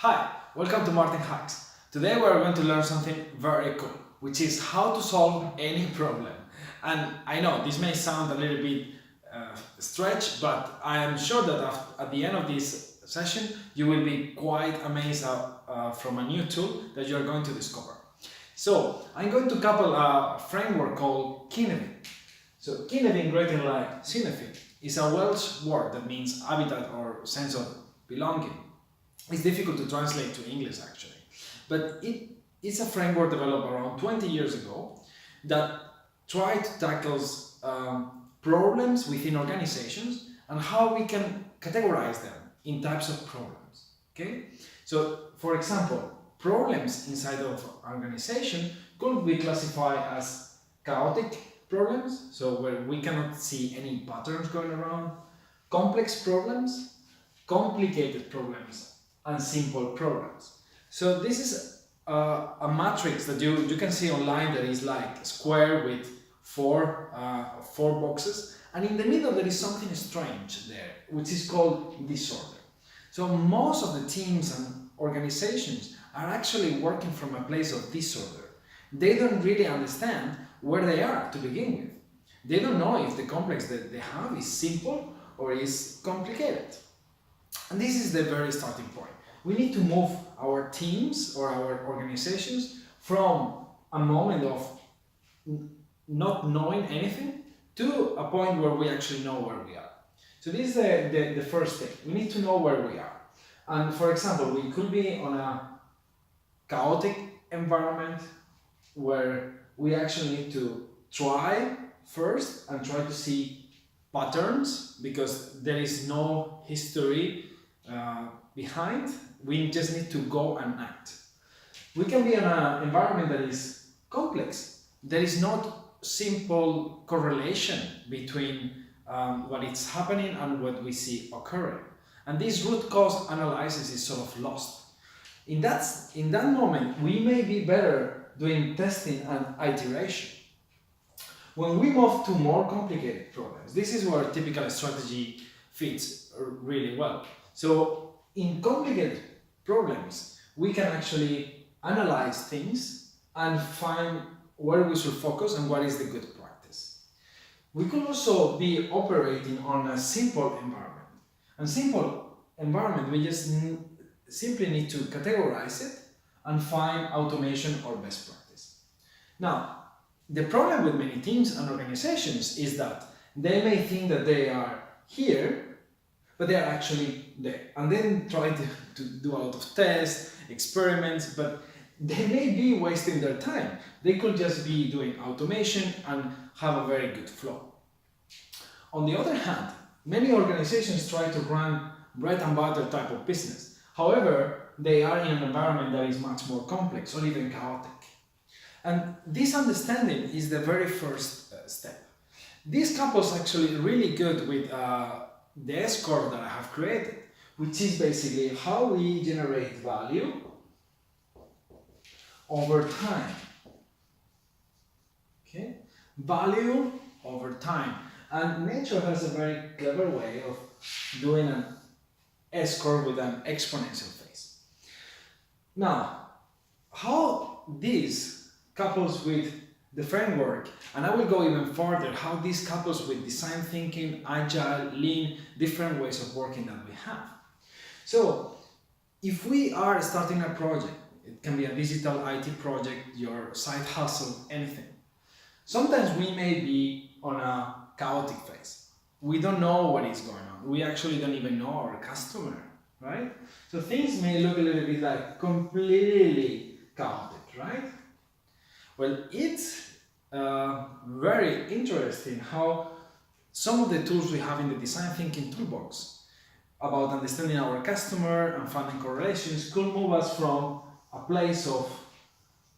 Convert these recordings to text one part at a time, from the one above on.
Hi, welcome to Martin Hacks. Today we are going to learn something very cool, which is how to solve any problem. And I know this may sound a little bit stretch, but I am sure that at the end of this session you will be quite amazed from a new tool that you are going to discover. So I'm going to couple a framework called Cynefin. So Cynefin, greeting like Cynefin, is a Welsh word that means habitat or sense of belonging. It's difficult to translate to English actually, but it's a framework developed around 20 years ago that tried to tackle problems within organizations and how we can categorize them in types of problems. Okay, so for example, problems inside of an organization could be classified as chaotic problems, so where we cannot see any patterns going around, complex problems, complicated problems, and simple problems. So this is a matrix that you can see online that is like a square with four boxes, and in the middle there is something strange there, which is called disorder. So most of the teams and organizations are actually working from a place of disorder. They don't really understand where they are to begin with. They don't know if the complex that they have is simple or is complicated. And this is the very starting point. We need to move our teams or our organizations from a moment of not knowing anything to a point where we actually know where we are. So this is the first step. We need to know where we are. And for example, we could be on a chaotic environment where we actually need to try first and try to see patterns because there is no history behind. We just need to go and act. We can be in an environment that is complex. There is not simple correlation between what is happening and what we see occurring. And this root cause analysis is sort of lost. In that moment, we may be better doing testing and iteration. When we move to more complicated problems, this is where typical strategy fits really well. So in complicated problems, we can actually analyze things and find where we should focus and what is the good practice. We could also be operating on a simple environment. And simple environment, we just simply need to categorize it and find automation or best practice. Now, the problem with many teams and organizations is that they may think that they are here, but they are actually there. And then try to do a lot of tests, experiments, but they may be wasting their time. They could just be doing automation and have a very good flow. On the other hand, many organizations try to run bread and butter type of business. However, they are in an environment that is much more complex or even chaotic. And this understanding is the very first step. This couples actually really good with the S-curve that I have created, which is basically how we generate value over time. Okay? Value over time. And nature has a very clever way of doing an S-curve with an exponential phase. Now, how this couples with the framework, and I will go even further, how this couples with design thinking, agile, lean, different ways of working that we have. So, if we are starting a project, it can be a digital IT project, your side hustle, anything. Sometimes we may be on a chaotic phase. We don't know what is going on. We actually don't even know our customer, right? So things may look a little bit like completely chaotic, right? Well, it's very interesting how some of the tools we have in the design thinking toolbox about understanding our customer and finding correlations could move us from a place of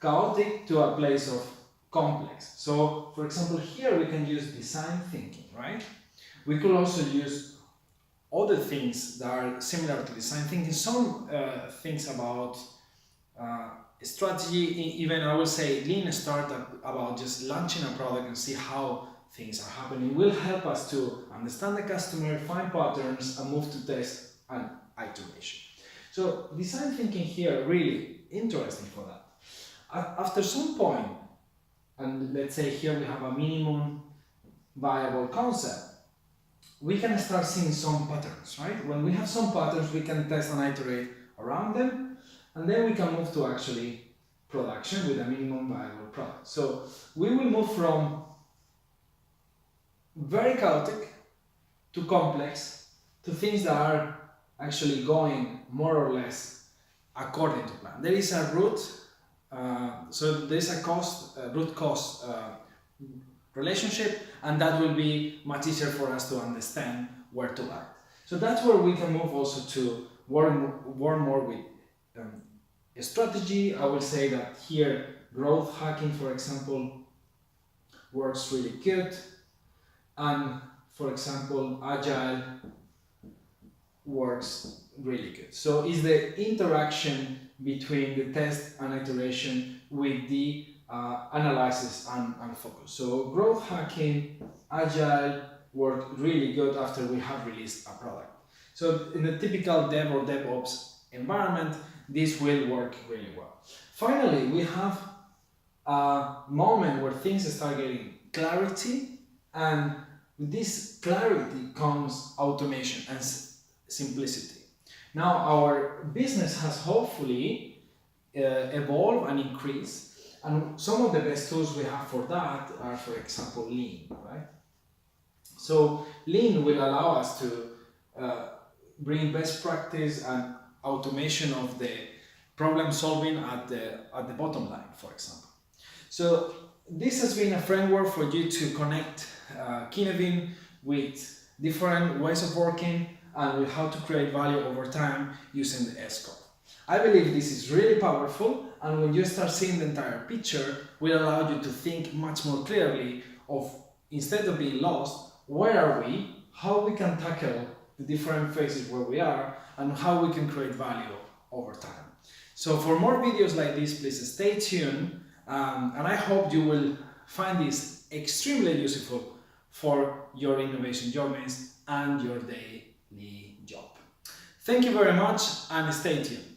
chaotic to a place of complex. So, for example, here we can use design thinking, right? We could also use other things that are similar to design thinking, some things about strategy, even I will say lean startup, about just launching a product and see how things are happening, will help us to understand the customer, find patterns, and move to test and iteration. So So design thinking here really interesting for that. After some point, and let's say here we have a minimum viable concept, we can start seeing some patterns, right? When we have some patterns, we can test and iterate around them, and then we can move to actually production with a minimum viable product. So we will move from very chaotic to complex to things that are actually going more or less according to plan. There is a root, so there is a root cost relationship, and that will be much easier for us to understand where to act. So that's where we can move also to work more with a strategy. I will say that here growth hacking, for example, works really good, and for example agile works really good. So it's the interaction between the test and iteration with the analysis and focus. So growth hacking, agile work really good after we have released a product. So in the typical dev or DevOps environment, this will work really well. Finally, we have a moment where things start getting clarity, and with this clarity comes automation and simplicity. Now our business has hopefully evolved and increased, and some of the best tools we have for that are, for example, Lean, right? So Lean will allow us to bring best practice and automation of the problem solving at the bottom line, for example. So this has been a framework for you to connect Cynefin with different ways of working and with how to create value over time using the S-curve. I believe this is really powerful, and when you start seeing the entire picture, will allow you to think much more clearly of, instead of being lost, where are we, how we can tackle the different phases where we are, and how we can create value over time. So for more videos like this, please stay tuned, and I hope you will find this extremely useful for your innovation journeys and your daily job. Thank you very much, and stay tuned.